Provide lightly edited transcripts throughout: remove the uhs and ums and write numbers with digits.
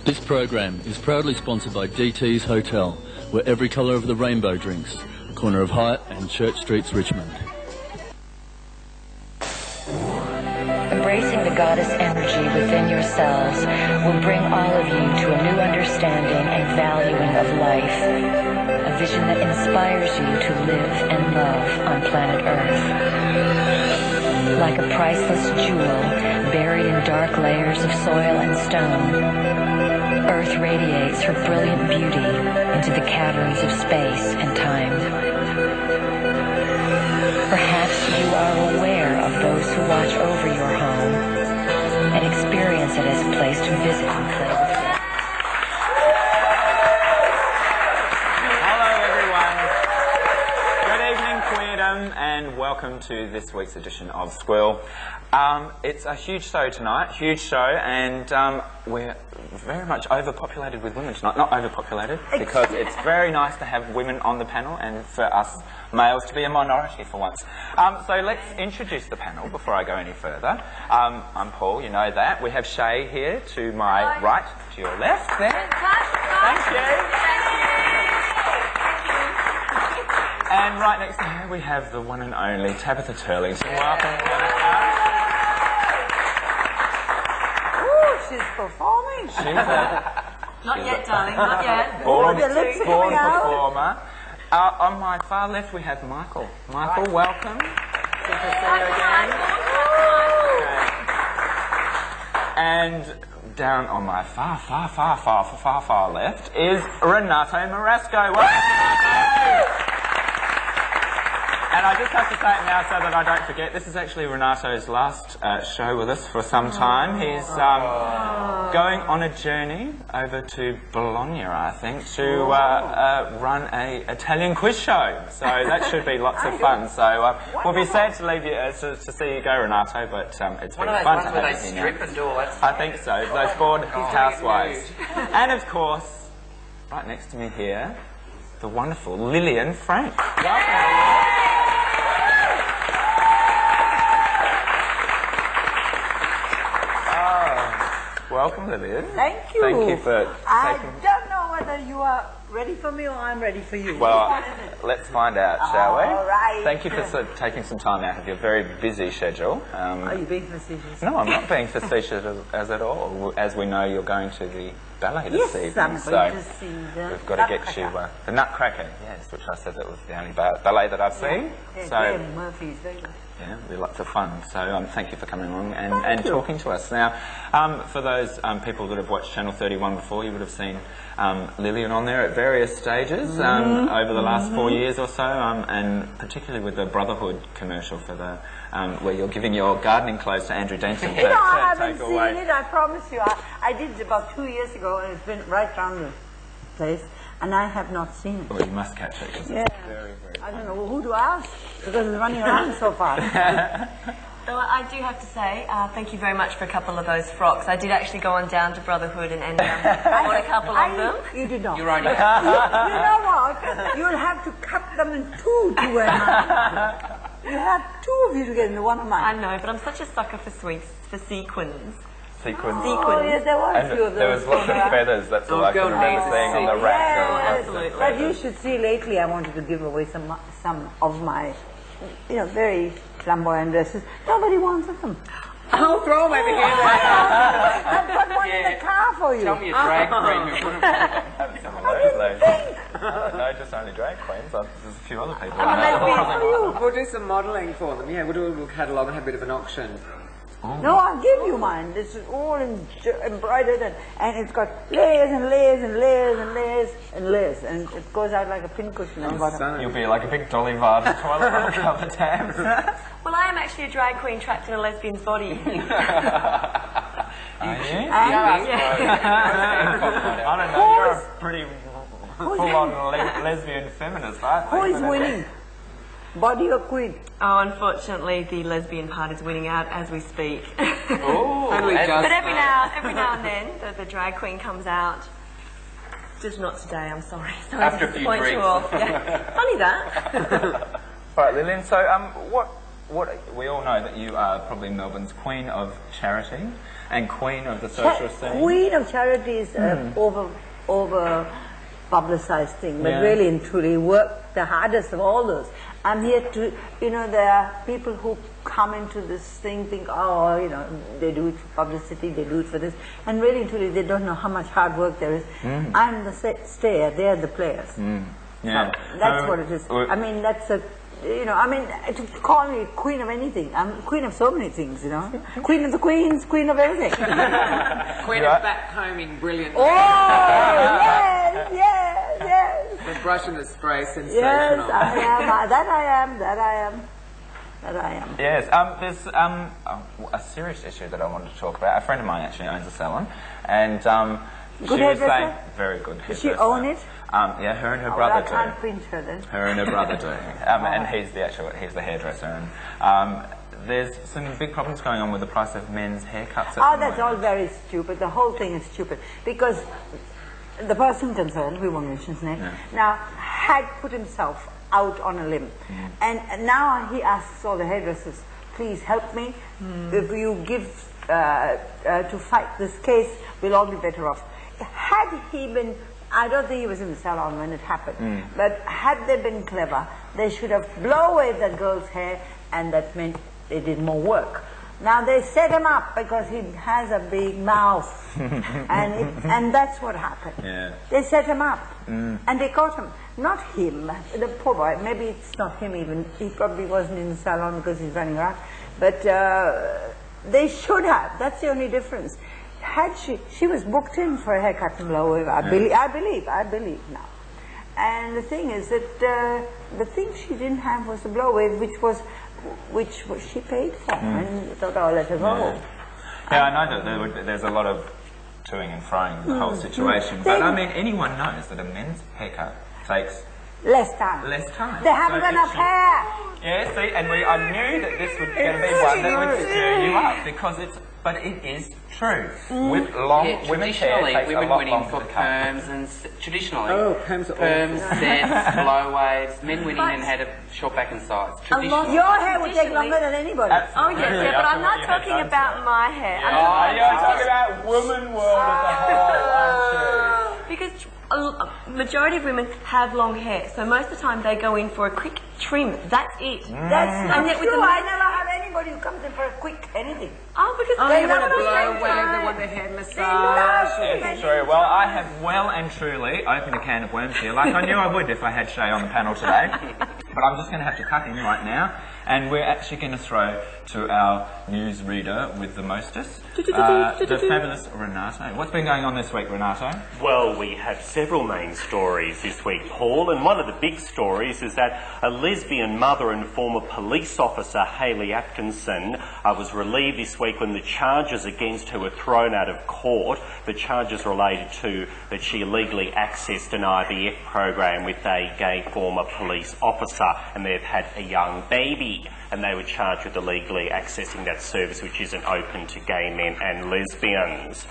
This program is proudly sponsored by DT's Hotel, where every colour of the rainbow drinks, corner of Hyatt and Church Streets, Richmond. Embracing the goddess energy within yourselves will bring all of you to a new understanding and valuing of life, a vision that inspires you to live and love on planet Earth. Like a priceless jewel buried in dark layers of soil and stone, Earth radiates her brilliant beauty into the caverns of space and time. Perhaps you are aware of those who watch over your home and experience it as a place to visit and play with it. Hello everyone. Good evening, Queerdom, and welcome to this week's edition of SQUEAL. It's a huge show tonight, and we're very much overpopulated with women tonight. Not overpopulated, because it's very nice to have women on the panel and for us males to be a minority for once. So let's introduce the panel before I go any further. I'm Paul, you know that. We have Shay here to my right, to your left there. Thank you. And right next to her we have the one and only Tabitha Turley. So welcome, Tabitha. She's performing. She's Not yet, darling, not yet. Born the lips are coming out. performer. On my far left we have Michael. Michael, welcome. Good to see you again. And down on my far left is Renato Marasco. Welcome. And I just have to say it now so that I don't forget, this is actually Renato's last show with us for some time. He's going on a journey over to Bologna, I think, to run an Italian quiz show. So that should be lots of fun. So we'll be sad to leave you to see you go, Renato, but it's been fun to have you here now. I think so, those bored housewives. And of course, right next to me here, the wonderful Lillian Frank. Welcome. Welcome, Lillian. Thank you. Thank you for I taking... don't know whether you are ready for me or I'm ready for you. Well, let's find out, shall we? All right. Thank you for taking some time out of your very busy schedule. Are you being facetious? No, I'm not being facetious as at all. As we know, you're going to the ballet this evening. I'm so going to see the we've got to get you... the Nutcracker, yes, which I said that was the only ballet that I've seen. Yeah, so, Graham Murphy's very good. yeah, it'll be lots of fun. So thank you for coming along and talking to us. Now, for those people that have watched Channel 31 before, you would have seen Lillian on there at various stages over the last 4 years or so, and particularly with the Brotherhood commercial for the where you're giving your gardening clothes to Andrew Denton to I haven't take seen away. it, I promise you. I did it about 2 years ago, and it's been right round the place, and I have not seen it. Well, you must catch it because Yeah. it's very, very I don't know who to ask, because it's running around so fast. Well, I do have to say, thank you very much for a couple of those frocks. I did actually go on down to Brotherhood and bought a couple of them. You did not. You're right. You know what? You'll have to cut them in two to wear mine. You have two of you to get into one of I mine. know, but I'm such a sucker for sequins. Sequins. Oh, yes, there were a few of And there those. was lots of feathers, that's all I can remember seeing on the rack. Yeah, There were lots of absolutely. But you feathers. should see, lately I wanted to give away some of my, very flamboyant dresses. Nobody wanted them. I'll throw them over here. I've got one in the car for you. Tell me a drag queen who would have... Have some of those, ladies. No, just only drag queens. There's a few other people. We'll do some modelling for them. Yeah, we'll do a little catalogue and have a bit of an auction. No, I'll give you mine. This is all embroidered and it's got layers and layers and layers and layers and layers, and it goes out like a pincushion at the bottom. You'll be like a big dolly vase toilet roll cover tabs. Well, I am actually a drag queen trapped in a lesbian's body. Are you? Yeah. I don't know, you're a pretty full-on lesbian feminist, I think. Who is winning? Body or queen? Oh, unfortunately, the lesbian part is winning out as we speak. Only just. But every now and then, the drag queen comes out. Just not today, I'm sorry. Sorry After to a few disappoint you drinks. all. Yeah. Funny that. All right, Lillian, so we all know that you are probably Melbourne's Queen of Charity and Queen of the social scene. Queen of Charity is over publicized thing, but really and truly work the hardest of all those. I'm here to, there are people who come into this thing, think, oh, they do it for publicity, they do it for this, and really and truly they don't know how much hard work there is. I'm the stayer, they're the players. Yeah. So that's what it is. I mean, that's a, to call me queen of anything, I'm queen of so many things, Queen of the queens, queen of everything. Queen of backcombing, brilliant. Oh, yes. The brush and the spray, sensational. Yes, I am. Yes, there's a serious issue that I wanted to talk about. A friend of mine actually owns a salon, and she was saying, very good hairdresser. Does she own it? Yeah, her and her brother do. I can't pinch her then. Her and her brother do. And he's the hairdresser. And there's some big problems going on with the price of men's haircuts. That's all very stupid. The whole thing is stupid because the person concerned, we won't mention his name, now had put himself out on a limb, and now he asks all the hairdressers, please help me. If you give to fight this case, we'll all be better off. Had he been, I don't think he was in the salon when it happened, but had they been clever, they should have blown away the girl's hair, and that meant they did more work. Now they set him up because he has a big mouth, and that's what happened. Yeah. They set him up, and they caught him. Not him, the poor boy. Maybe it's not him even. He probably wasn't in the salon because he's running around. But they should have. That's the only difference. Had she was booked in for a haircut and blow away. I believe now. And the thing is that the thing she didn't have was the blow away, which she paid for, and thought, oh, let her go. Yeah, I know that there's a lot of toing and froing in the whole situation, but I mean, anyone knows that a men's haircut takes less time. They haven't got enough hair. Yeah, see, and I knew that this was going to be one that would stir you up because but it is true. With women's hair takes women a lot went in longer for to cut. perms and traditionally. Perms sets, blow waves. Men went in and had a short back and sides. Traditionally. Your hair would take longer than anybody. Absolutely. But I'm not talking about my hair. You're talking about woman world as a whole, aren't you? Because a majority of women have long hair, so most of the time they go in for a quick trim. That's it. That's not true. I never have anybody who comes in for a quick anything. Oh, because They they want a love blow wave, they want the head massage. It's true. Well, I have well and truly opened a can of worms here, like I knew I would if I had Shay on the panel today. But I'm just going to have to cut in right now, and we're actually going to throw to our news reader with the mostest, the fabulous Renato. What's been going on this week, Renato? Well, we have several main stories this week, Paul, and one of the big stories is that a lesbian mother and former police officer, Hayley Atkinson, was relieved this week when the charges against her were thrown out of court. The charges related to that she illegally accessed an IVF program with a gay former police officer, and they've had a young baby, and they were charged with illegally accessing that service, which isn't open to gay men and lesbians.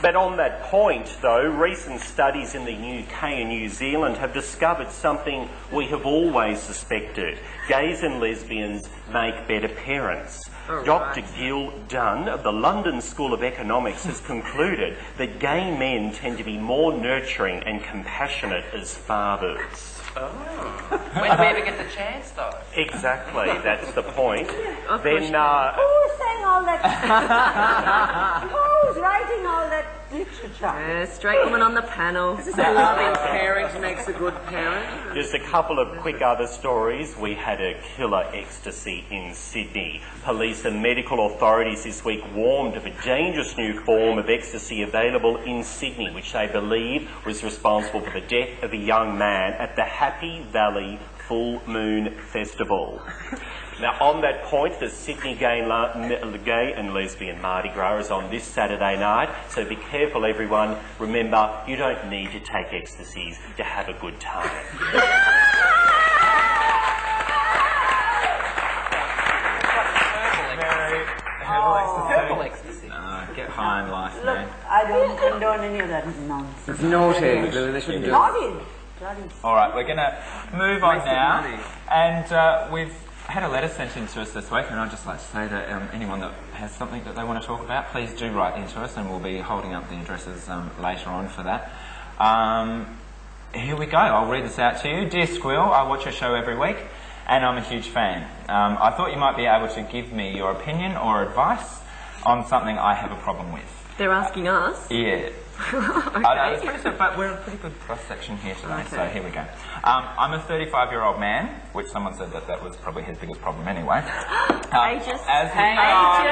But on that point, though, recent studies in the UK and New Zealand have discovered something we have always suspected. Gays and lesbians make better parents. Dr. Gil Dunn of the London School of Economics has concluded that gay men tend to be more nurturing and compassionate as fathers. When do we ever get the chance, though? Exactly, that's the point. Who's saying all that? Who's writing all that literature? straight woman on the panel. A loving parent makes a good parent. Just a couple of quick other stories. We had a killer ecstasy in Sydney. Police and medical authorities this week warned of a dangerous new form of ecstasy available in Sydney, which they believe was responsible for the death of a young man at the Happy Valley Full Moon Festival. Now, on that point, the Sydney Gay and Lesbian Mardi Gras is on this Saturday night, so be careful, everyone. Remember, you don't need to take ecstasies to have a good time. Purple ecstasy. Get high in life, Look, man. I don't condone any of that nonsense. It's naughty. They shouldn't do it. Naughty. All right, we're going to move on Waste of now, money. and we've I had a letter sent in to us this week, and I'd just like to say that anyone that has something that they want to talk about, please do write into us, and we'll be holding up the addresses later on for that. Here we go. I'll read this out to you. Dear Squeal, I watch your show every week, and I'm a huge fan. I thought you might be able to give me your opinion or advice on something I have a problem with. They're asking us? Yeah. Okay. I know, it's pretty simple, but we're a pretty good cross-section here today, so here we go. I'm a 35-year-old man, which someone said that was probably his biggest problem anyway. Ages. Hang on.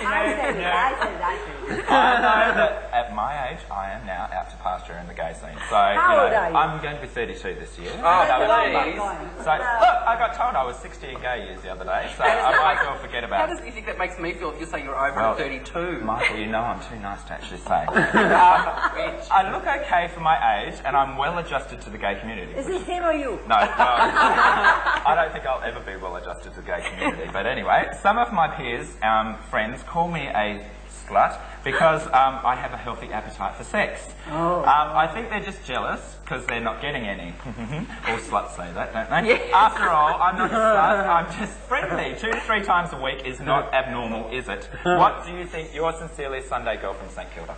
I know that at my age, I am now out to pasture in the gay scene. So, How old are you? I'm going to be 32 this year. Oh, please. please. So, look, I got told I was 60 in gay years the other day, so I might as well forget How about does it. you think that makes me feel if you say you're over Well, at 32? Michael, you know I'm too nice to actually say. I look okay for my age, and I'm well adjusted to the gay community. Is it him or you? No, I don't think I'll ever be well adjusted to the gay community. But anyway, some of my peers, friends, call me a slut because I have a healthy appetite for sex. I think they're just jealous because they're not getting any. All sluts say that, don't they? Yes. After all, I'm not a slut, I'm just friendly. 2 to 3 times a week is not abnormal, is it? What do you think? Yours sincerely, Sunday girl from St Kilda.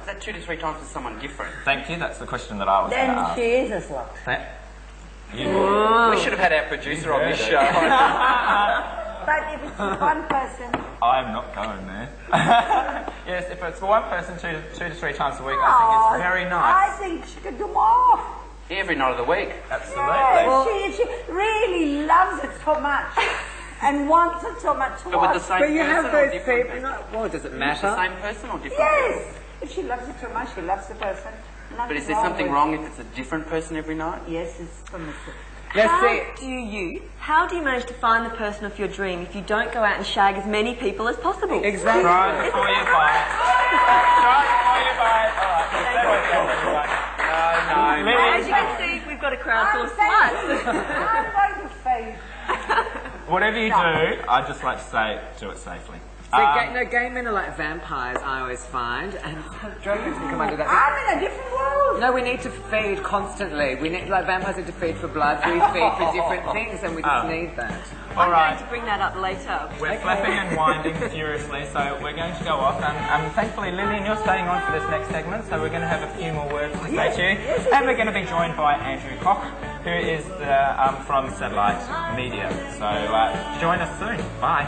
Is that 2 to 3 times with someone different? Thank you, that's the question that I was going to Then ask. she is a slut. We should have had our producer on this show. But if it's one person... I'm not going there. Yes, if it's for one person 2 to 3 times a week, I think it's very nice. I think she could do more. Every night of the week. Absolutely. Yes, she really loves it so much and wants it so much. But with the same But you person have or those different people. person? Well, does it The matter? same person or different Yes. person? If she loves it so much, she loves the person. But is there something wrong if it's a different person every night? Yes, it's permissible. How do you manage to find the person of your dream if you don't go out and shag as many people as possible? Exactly. Try before you buy it. Try before you buy it. Alright, As you can see, we've got a crowd full of sluts. I'm going to fade. whatever you do, I'd just like to say, do it safely. Gay men are like vampires, I always find, and drag queens can come under that. I'm in a different world. No, we need to feed constantly. We need, like vampires need to feed for blood, we feed for different things, and we just need that. I'm Alright. going to bring that up later. We're flapping and winding furiously, so we're going to go off. Thankfully, Lillian, you're staying on for this next segment, so we're going to have a few more words to say to you. And we're going to be joined by Andrew Koch, who is from Satellite Media. So join us soon. Bye.